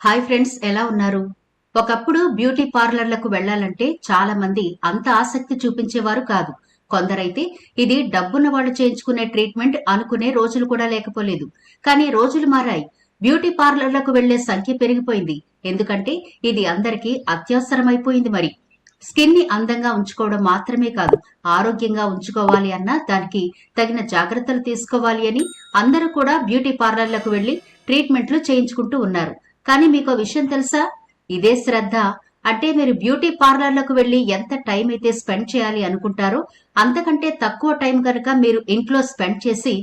Hi friends, ఎలా ఉన్నారు? ఒకప్పుడు బ్యూటీ పార్లర్లకు వెళ్లాలంటే చాలా మంది అంత ఆసక్తి చూపించేవారు కాదు. కొందరైతే ఇది డబ్బున్న వాళ్ళు చేయించుకునే ట్రీట్మెంట్ అనుకునే రోజులు కూడా లేకపోలేదు. కానీ రోజులు మారాయి. బ్యూటీ పార్లర్లకు వెళ్లే సంఖ్య పెరిగిపోయింది. ఎందుకంటే ఇది అందరికీ అత్యవసరమైపోయింది మరి. స్కిన్ ని అందంగా ఉంచుకోవడం మాత్రమే కాదు, ఆరోగ్యంగా ఉంచుకోవాలి అన్నా దానికి తగిన జాగ్రత్తలు తీసుకోవాలి అని అందరూ కూడా బ్యూటీ పార్లర్లకు వెళ్లి ట్రీట్మెంట్లు చేయించుకుంటూ ఉన్నారు. కానీ మీకో విషయం తెలుసా? ఇదే శ్రద్ధ అంటే మీరు బ్యూటీ పార్లర్లకు వెళ్లి ఎంత టైం అయితే స్పెండ్ చేయాలి అనుకుంటారో అంతకంటే తక్కువ టైం కనుక మీరు ఇంట్లో స్పెండ్ చేసి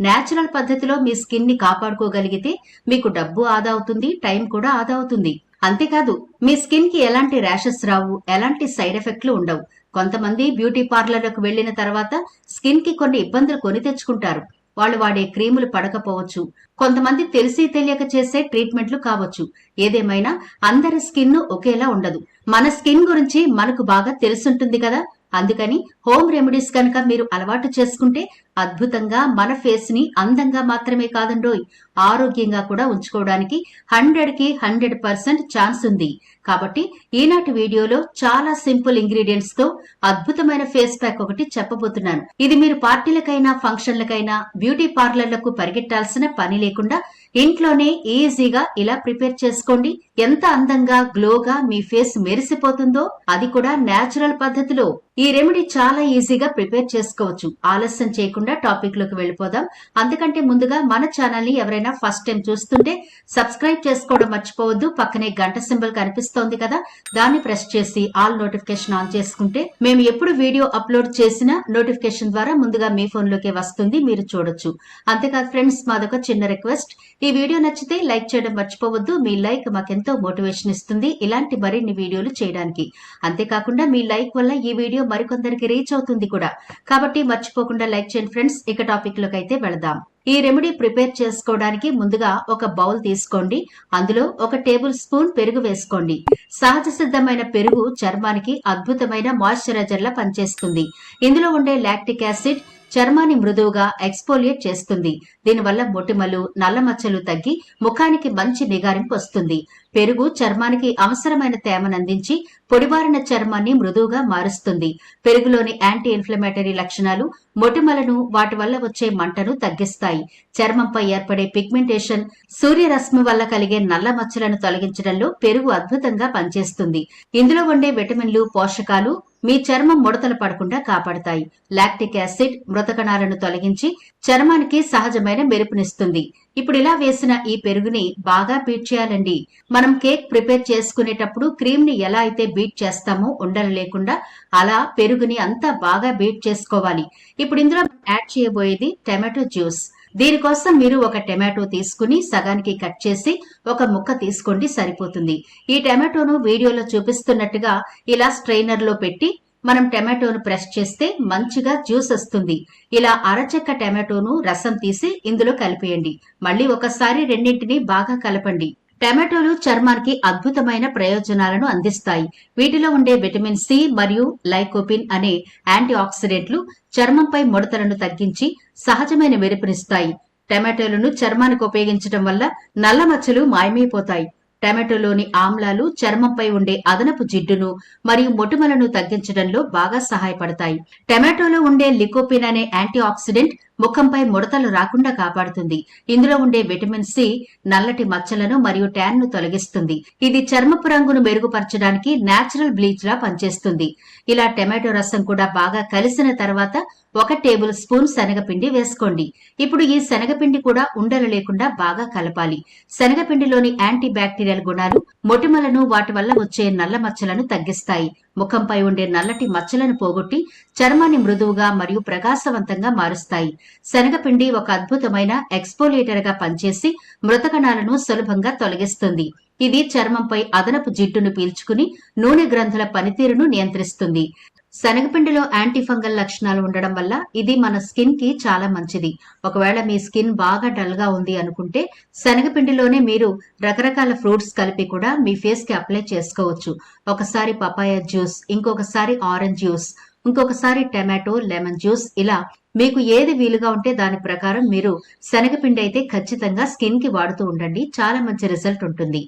నేచురల్ పద్ధతిలో మీ స్కిన్ ని కాపాడుకోగలిగితే మీకు డబ్బు ఆదా అవుతుంది, టైం కూడా ఆదా అవుతుంది. అంతేకాదు, మీ స్కిన్ కి ఎలాంటి ర్యాషెస్ రావు, ఎలాంటి సైడ్ ఎఫెక్ట్లు ఉండవు. కొంతమంది బ్యూటీ పార్లర్లకు వెళ్లిన తర్వాత స్కిన్ కి కొన్ని ఇబ్బందులు కొని తెచ్చుకుంటారు. వాళ్ళు వాడే క్రీములు పడకపోవచ్చు, కొంతమంది తెలిసి తెలియక చేసే ట్రీట్మెంట్లు కావచ్చు. ఏదేమైనా అందరి స్కిన్ ఒకేలా ఉండదు. మన స్కిన్ గురించి మనకు బాగా తెలుసుంటుంది కదా. అందుకని హోమ్ రెమెడీస్ కనుక మీరు అలవాటు చేసుకుంటే అద్భుతంగా మన ఫేస్ ని అందంగా మాత్రమే కాదండోయ్, ఆరోగ్యంగా కూడా ఉంచుకోవడానికి 100కి 100% ఛాన్స్ ఉంది. కాబట్టి ఈనాటి వీడియోలో చాలా సింపుల్ ఇంగ్రీడియంట్స్ తో అద్భుతమైన ఫేస్ ప్యాక్ ఒకటి చెప్పబోతున్నాను. ఇది మీరు పార్టీలకైనా ఫంక్షన్లకైనా బ్యూటీ పార్లర్లకు పరిగెట్టాల్సిన పని లేకుండా ఇంట్లోనే ఈజీగా ఇలా ప్రిపేర్ చేసుకోండి. ఎంత అందంగా గ్లోగా మీ ఫేస్ మెరిసిపోతుందో, అది కూడా నేచురల్ పద్ధతిలో. ఈ రెమెడీ చాలా ఈజీగా ప్రిపేర్ చేసుకోవచ్చు. ఆలస్యం చేయకుండా టాపిక్ లోకి వెళ్ళిపోదాం. అంతకంటే ముందుగా మన ఛానల్ ని ఎవరైనా ఫస్ట్ టైం చూస్తుంటే సబ్స్క్రైబ్ చేసుకోవడం మర్చిపోవద్దు. పక్కనే గంట సింబల్ కనిపిస్తోంది కదా, దాన్ని ప్రెస్ చేసి ఆల్ నోటిఫికేషన్ ఆన్ చేసుకుంటే మేము ఎప్పుడు వీడియో అప్లోడ్ చేసినా నోటిఫికేషన్ ద్వారా ముందుగా మీ ఫోన్ లోకే వస్తుంది, మీరు చూడొచ్చు. అంతేకాదు ఫ్రెండ్స్, మాదొక చిన్న రిక్వెస్ట్, ఈ వీడియో నచ్చితే లైక్ చేయడం మర్చిపోవద్దు. మీ లైక్ మాకెంతో మోటివేషన్ ఇస్తుంది ఇలాంటి మరిన్ని వీడియోలు చేయడానికి. అంతేకాకుండా మీ లైక్ వల్ల ఈ వీడియో మరికొందరికి రీచ్ అవుతుంది కూడా. కాబట్టి మర్చిపోకుండా లైక్ చేయండి ఫ్రెండ్స్. ఇక టాపిక్ లోకి అయితే వెళదాం. ఈ రెమెడీ ప్రిపేర్ చేసుకోవడానికి ముందుగా ఒక బౌల్ తీసుకోండి. అందులో 1 టేబుల్ స్పూన్ పెరుగు వేసుకోండి. సహజ సిద్ధమైన పెరుగు చర్మానికి అద్భుతమైన మాయిశ్చరైజర్ లా పనిచేస్తుంది. ఇందులో ఉండే లాక్టిక్ యాసిడ్ చర్మాన్ని మృదువుగా ఎక్స్ఫోలియేట్ చేస్తుంది. దీనివల్ల మొటిమలు, నల్ల మచ్చలు తగ్గి ముఖానికి మంచి నిగారింపు వస్తుంది. పెరుగు చర్మానికి అవసరమైన తేమను అందించి పొడిబారిన చర్మాన్ని మృదువుగా మారుస్తుంది. పెరుగులోని యాంటీ ఇన్ఫ్లమేటరీ లక్షణాలు మొటిమలను, వాటి వల్ల వచ్చే మంటను తగ్గిస్తాయి. చర్మంపై ఏర్పడే పిగ్మెంటేషన్, సూర్యరశ్మి వల్ల కలిగే నల్ల మచ్చలను తొలగించడంలో పెరుగు అద్భుతంగా పనిచేస్తుంది. ఇందులో ఉండే విటమిన్లు, పోషకాలు మీ చర్మం ముడతలు పడకుండా కాపాడతాయి. లాక్టిక్ యాసిడ్ మృత కణాలను తొలగించి చర్మానికి సహజమైన మెరుపునిస్తుంది. ఇప్పుడు ఇలా వేసిన ఈ పెరుగుని బాగా బీట్ చేయాలండి. మనం కేక్ ప్రిపేర్ చేసుకునేటప్పుడు క్రీమ్ ని ఎలా అయితే బీట్ చేస్తామో ఉండలు లేకుండా, అలా పెరుగుని అంతా బాగా బీట్ చేసుకోవాలి. ఇప్పుడు ఇందులో యాడ్ చేయబోయేది టమాటో జ్యూస్. దీనికోసం మీరు 1 టమాటో తీసుకుని సగానికి కట్ చేసి 1 ముక్క తీసుకోండి, సరిపోతుంది. ఈ టమాటోను వీడియోలో చూపిస్తున్నట్టుగా ఇలా స్ట్రైనర్ లో పెట్టి మనం టమాటోను ప్రెస్ చేస్తే మంచిగా జ్యూస్ వస్తుంది. ఇలా అరచెక్క టమాటోను రసం తీసి ఇందులో కలిపేయండి. మళ్ళీ ఒకసారి రెండింటిని బాగా కలపండి. టమాటోలు చర్మానికి అద్భుతమైన ప్రయోజనాలను అందిస్తాయి. వీటిలో ఉండే విటమిన్ సి మరియు లైకోపిన్ అనే యాంటీ ఆక్సిడెంట్లు చర్మంపై ముడతలను తగ్గించి సహజమైన మెరుపునిస్తాయి. టమాటోలను చర్మానికి ఉపయోగించడం వల్ల నల్ల మచ్చలు మాయమైపోతాయి. టమాటోలోని ఆమ్లాలు చర్మంపై ఉండే అదనపు జిడ్డును మరియు మొటిమలను తగ్గించడంలో బాగా సహాయపడతాయి. టమాటోలో ఉండే లికోపిన్ అనే యాంటీ ఆక్సిడెంట్ ముఖంపై ముడతలు రాకుండా కాపాడుతుంది. ఇందులో ఉండే విటమిన్ సి నల్లటి మచ్చలను మరియు ట్యాన్ ను తొలగిస్తుంది. ఇది చర్మపు రంగును మెరుగుపరచడానికి నేచురల్ బ్లీచ్ లా పనిచేస్తుంది. ఇలా టమాటో రసం కూడా బాగా కలిసిన తర్వాత 1 టేబుల్ స్పూన్ శనగపిండి వేసుకోండి. ఇప్పుడు ఈ శనగపిండి కూడా ఉండలు లేకుండా బాగా కలపాలి. శనగపిండిలోని యాంటీ బ్యాక్టీరియల్ గుణాలు మొటిమలను, వాటి వల్ల వచ్చే నల్ల మచ్చలను తగ్గిస్తాయి. ముఖంపై ఉండే నల్లటి మచ్చలను పోగొట్టి చర్మాన్ని మృదువుగా మరియు ప్రకాశవంతంగా మారుస్తాయి. శనగపిండి ఒక అద్భుతమైన ఎక్స్ఫోలియేటర్ గా పనిచేసి మృత కణాలను సులభంగా తొలగిస్తుంది. ఇది చర్మంపై అదనపు జిడ్డును పీల్చుకుని నూనె గ్రంథుల పనితీరును నియంత్రిస్తుంది. శనగపిండిలో యాంటీ ఫంగల్ లక్షణాలు ఉండడం వల్ల ఇది మన స్కిన్ కి చాలా మంచిది. ఒకవేళ మీ స్కిన్ బాగా డల్ గా ఉంది అనుకుంటే శనగపిండిలోనే మీరు రకరకాల ఫ్రూట్స్ కలిపి కూడా మీ ఫేస్ కి అప్లై చేసుకోవచ్చు. ఒకసారి పపాయ జ్యూస్, ఇంకొకసారి ఆరెంజ్ జ్యూస్, ఇంకొకసారి టమాటో లెమన్ జ్యూస్, ఇలా మీకు ఏది వీలుగా ఉంటే దాని ప్రకారం మీరు శనగపిండి అయితే ఖచ్చితంగా స్కిన్ కి వాడుతూ ఉండండి. చాలా మంచి రిజల్ట్ ఉంటుంది.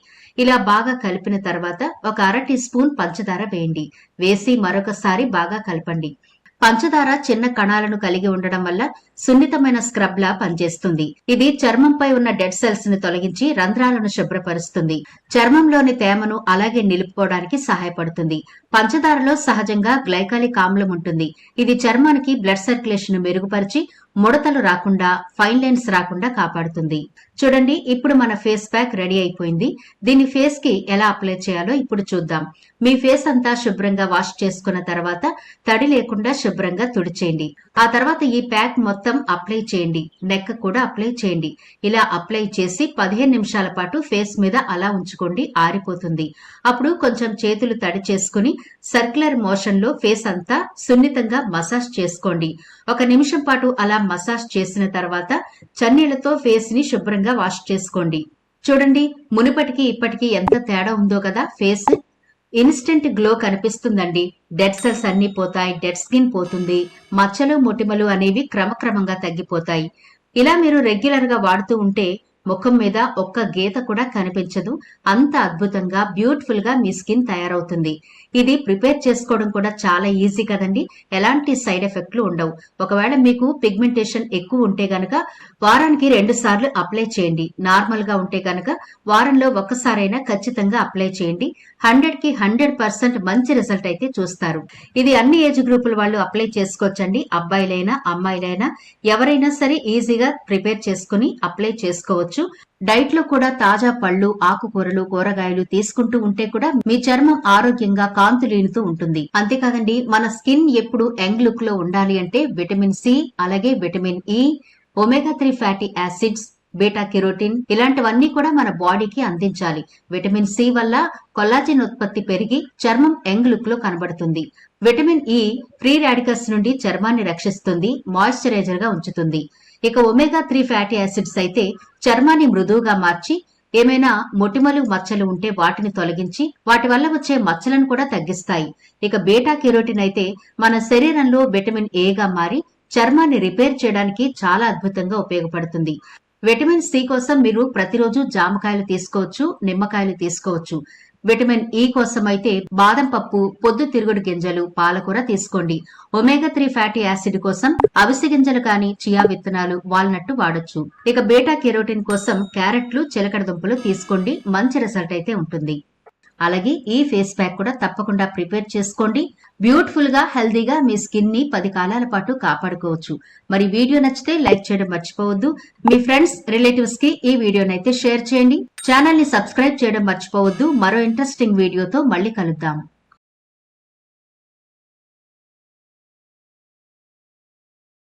ఇలా బాగా కలిపిన తర్వాత ఒక అర టీ స్పూన్ పంచదార వేయండి. వేసి మరొకసారి బాగా కలపండి. పంచదార చిన్న కణాలను కలిగి ఉండడం వల్ల సున్నితమైన స్క్రబ్ లా పనిచేస్తుంది. ఇది చర్మంపై ఉన్న డెడ్ సెల్స్ ని తొలగించి రంధ్రాలను శుభ్రపరుస్తుంది. చర్మంలోని తేమను అలాగే నిలుపుకోవడానికి సహాయపడుతుంది. పంచదారలో సహజంగా గ్లైకాలిక్ ఆమ్లం ఉంటుంది. ఇది చర్మానికి బ్లడ్ సర్క్యులేషన్ మెరుగుపరిచి ముడతలు రాకుండా, ఫైన్ లైన్స్ రాకుండా కాపాడుతుంది. చూడండి, ఇప్పుడు మన ఫేస్ ప్యాక్ రెడీ అయిపోయింది. దీన్ని ఫేస్ కి ఎలా అప్లై చేయాలో ఇప్పుడు చూద్దాం. మీ ఫేస్ అంతా శుభ్రంగా వాష్ చేసుకున్న తర్వాత తడి లేకుండా శుభ్రంగా తుడిచేయండి. ఆ తర్వాత ఈ ప్యాక్ మొత్తం అప్లై చేయండి. నెక్ కూడా అప్లై చేయండి. ఇలా అప్లై చేసి 15 నిమిషాల పాటు ఫేస్ మీద అలా ఉంచుకోండి, ఆరిపోతుంది. అప్పుడు కొంచెం చేతులు తడి చేసుకుని సర్క్యులర్ మోషన్ లో ఫేస్ అంతా సున్నితంగా మసాజ్ చేసుకోండి. 1 నిమిషం పాటు అలా మసాజ్ చేసిన తర్వాత చన్నీళ్లతో ఫేస్ ని శుభ్రంగా వాష్ చేసుకోండి. చూడండి, మునుపటికి ఇప్పటికి ఎంత తేడా ఉందో కదా. ఫేస్ ఇన్స్టెంట్ గ్లో కనిపిస్తుందండి. డెడ్ సెల్స్ అన్ని పోతాయి, డెడ్ స్కిన్ పోతుంది, మచ్చలు మొటిమలు అనేవి క్రమక్రమంగా తగ్గిపోతాయి. ఇలా మీరు రెగ్యులర్ గా వాడుతూ ఉంటే ముఖం మీద ఒక్క గీత కూడా కనిపించదు. అంత అద్భుతంగా బ్యూటిఫుల్ గా మీ స్కిన్ తయారవుతుంది. ఇది ప్రిపేర్ చేసుకోవడం కూడా చాలా ఈజీ కదండి. ఎలాంటి సైడ్ ఎఫెక్ట్లు ఉండవు. ఒకవేళ మీకు పిగ్మెంటేషన్ ఎక్కువ ఉంటే గనక వారానికి 2 సార్లు అప్లై చేయండి. నార్మల్ గా ఉంటే గనక వారంలో ఒక్కసారైనా ఖచ్చితంగా అప్లై చేయండి. 100కి 100% మంచి రిజల్ట్ అయితే చూస్తారు. ఇది అన్ని ఏజ్ గ్రూపుల వాళ్ళు అప్లై చేసుకోవచ్చండి. అబ్బాయిలైనా అమ్మాయిలైనా ఎవరైనా సరే ఈజీగా ప్రిపేర్ చేసుకుని అప్లై చేసుకోవచ్చు. డైట్ లో కూడా తాజా పళ్ళు, ఆకుకూరలు, కూరగాయలు తీసుకుంటూ ఉంటే కూడా మీ చర్మం ఆరోగ్యంగా కాంతులీనుతూ ఉంటుంది. అంతేకాదండి, మన స్కిన్ ఎప్పుడు యంగ్ లుక్ లో ఉండాలి అంటే విటమిన్ సి, అలాగే vitamin E, omega 3 fatty acids, beta carotene ఇలాంటివన్నీ కూడా మన బాడీకి అందించాలి. విటమిన్ సి వల్ల కొల్లాజెన్ ఉత్పత్తి పెరిగి చర్మం యంగ్ లుక్ లో కనబడుతుంది. విటమిన్ ఇ ఫ్రీ రాడికల్స్ నుండి చర్మాన్ని రక్షిస్తుంది, మాయిశ్చరైజర్ గా ఉంచుతుంది. ఇక ఒమేగా 3 ఫ్యాటీ యాసిడ్స్ అయితే చర్మాన్ని మృదువుగా మార్చి ఏమైనా మొటిమలు, మచ్చలు ఉంటే వాటిని తొలగించి వాటి వల్ల వచ్చే మచ్చలను కూడా తగ్గిస్తాయి. ఇక బీటా కెరోటిన్ అయితే మన శరీరంలో విటమిన్ ఏగా మారి చర్మాన్ని రిపేర్ చేయడానికి చాలా అద్భుతంగా ఉపయోగపడుతుంది. విటమిన్ సి కోసం మీరు ప్రతిరోజు జామకాయలు తీసుకోవచ్చు, నిమ్మకాయలు తీసుకోవచ్చు. విటమిన్ ఇ కోసం అయితే బాదం పప్పు, పొద్దుతిరుగుడు గింజలు, పాలకూర తీసుకోండి. ఒమేగా 3 ఫ్యాటీ యాసిడ్ కోసం అవిసె గింజలు కానీ, చియా విత్తనాలు, వాల్నట్ వాడొచ్చు. ఇక బీటా కెరోటిన్ కోసం క్యారెట్లు, చిలకడ దుంపలు తీసుకోండి. మంచి రిజల్ట్ అయితే ఉంటుంది. అలాగే ఈ ఫేస్ ప్యాక్ కూడా తప్పకుండా ప్రిపేర్ చేసుకోండి. బ్యూటిఫుల్ గా, హెల్దీగా మీ స్కిన్ ని 10 కాలాల పాటు కాపాడుకోవచ్చు. మరి వీడియో నచ్చితే లైక్ చేయడం మర్చిపోవద్దు. మీ ఫ్రెండ్స్, రిలేటివ్స్ కి ఈ వీడియోనైతే షేర్ చేయండి. ఛానల్ ని సబ్స్క్రైబ్ చేయడం మర్చిపోవద్దు. మరో ఇంట్రెస్టింగ్ వీడియోతో మళ్ళీ కలుద్దాం.